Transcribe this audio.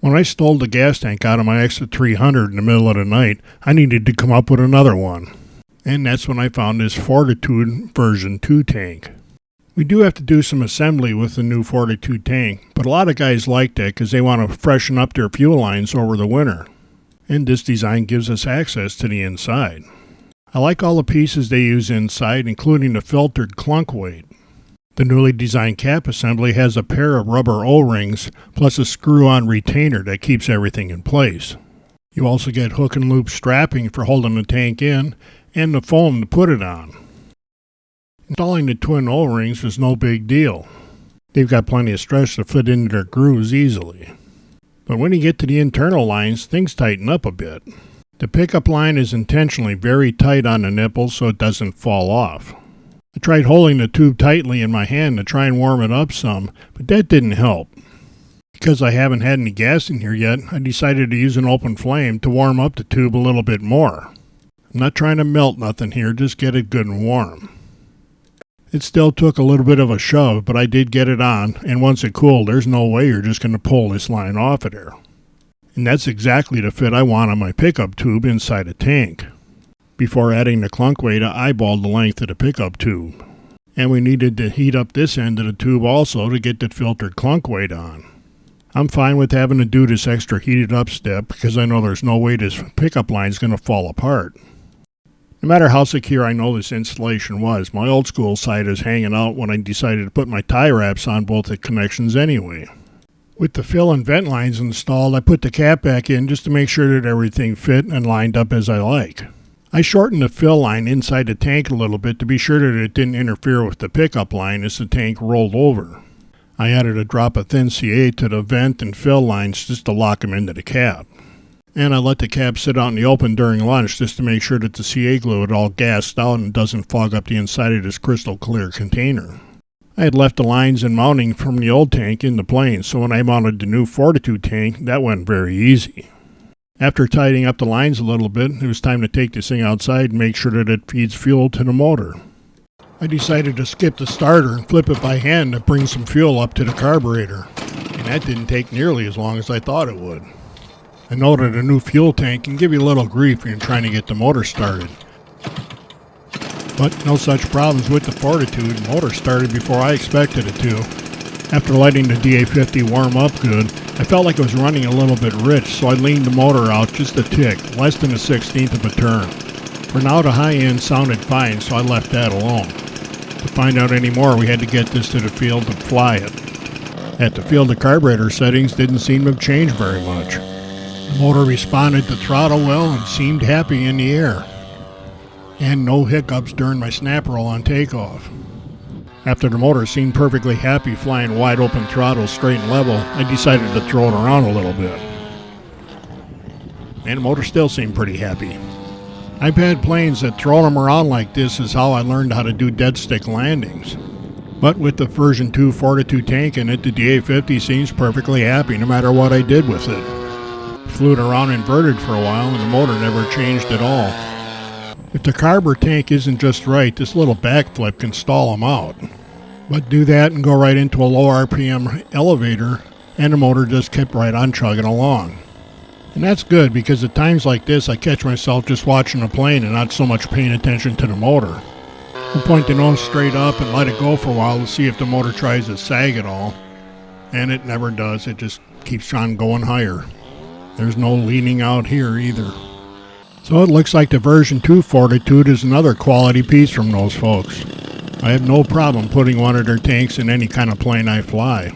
When I stole the gas tank out of my Exit 300 in the middle of the night, I needed to come up with another one. And that's when I found this Fourtitude version 2 tank. We do have to do some assembly with the new Fourtitude tank, but a lot of guys like that because they want to freshen up their fuel lines over the winter. And this design gives us access to the inside. I like all the pieces they use inside, including the filtered clunk weight. The newly designed cap assembly has a pair of rubber O-rings plus a screw-on retainer that keeps everything in place. You also get hook and loop strapping for holding the tank in and the foam to put it on. Installing the twin O-rings is no big deal. They've got plenty of stretch to fit into their grooves easily. But when you get to the internal lines, things tighten up a bit. The pickup line is intentionally very tight on the nipples so it doesn't fall off. I tried holding the tube tightly in my hand to try and warm it up some, but that didn't help. Because I haven't had any gas in here yet, I decided to use an open flame to warm up the tube a little bit more. I'm not trying to melt nothing here, just get it good and warm. It still took a little bit of a shove, but I did get it on, and once it cooled, there's no way you're just going to pull this line off of there. And that's exactly the fit I want on my pickup tube inside a tank. Before adding the clunk weight, I eyeballed the length of the pickup tube. And we needed to heat up this end of the tube also to get the filtered clunk weight on. I'm fine with having to do this extra heated up step because I know there's no way this pickup line is going to fall apart. No matter how secure I know this installation was, my old school side is hanging out when I decided to put my tie wraps on both the connections anyway. With the fill and vent lines installed, I put the cap back in just to make sure that everything fit and lined up as I like. I shortened the fill line inside the tank a little bit to be sure that it didn't interfere with the pickup line as the tank rolled over. I added a drop of thin CA to the vent and fill lines just to lock them into the cap. And I let the cap sit out in the open during lunch just to make sure that the CA glue had all gassed out and doesn't fog up the inside of this crystal clear container. I had left the lines and mounting from the old tank in the plane, so when I mounted the new Fourtitude tank, that went very easy. After tidying up the lines a little bit, it was time to take this thing outside and make sure that it feeds fuel to the motor. I decided to skip the starter and flip it by hand to bring some fuel up to the carburetor, and that didn't take nearly as long as I thought it would. I know that a new fuel tank can give you a little grief when you're trying to get the motor started. But no such problems with the Fourtitude. The motor started before I expected it to. After letting the DA50 warm up good, I felt like it was running a little bit rich, so I leaned the motor out just a tick, less than a 1/16 of a turn. For now, the high end sounded fine, so I left that alone. To find out any more, we had to get this to the field to fly it. At the field, the carburetor settings didn't seem to have changed very much. The motor responded to throttle well and seemed happy in the air. And no hiccups during my snap roll on takeoff. After the motor seemed perfectly happy flying wide open throttle straight and level, I decided to throw it around a little bit. And the motor still seemed pretty happy. I've had planes that throwing them around like this is how I learned how to do dead stick landings. But with the version 2 Fourtitude tank in it, the DA50 seems perfectly happy no matter what I did with it. Flew it around inverted for a while and the motor never changed at all. If the carburetor tank isn't just right, this little backflip can stall them out. But do that and go right into a low RPM elevator, and the motor just kept right on chugging along. And that's good because at times like this I catch myself just watching the plane and not so much paying attention to the motor. I'll point the nose straight up and let it go for a while to see if the motor tries to sag at all. And it never does, it just keeps on going higher. There's no leaning out here either. So it looks like the version 2 Fourtitude is another quality piece from those folks. I have no problem putting one of their tanks in any kind of plane I fly.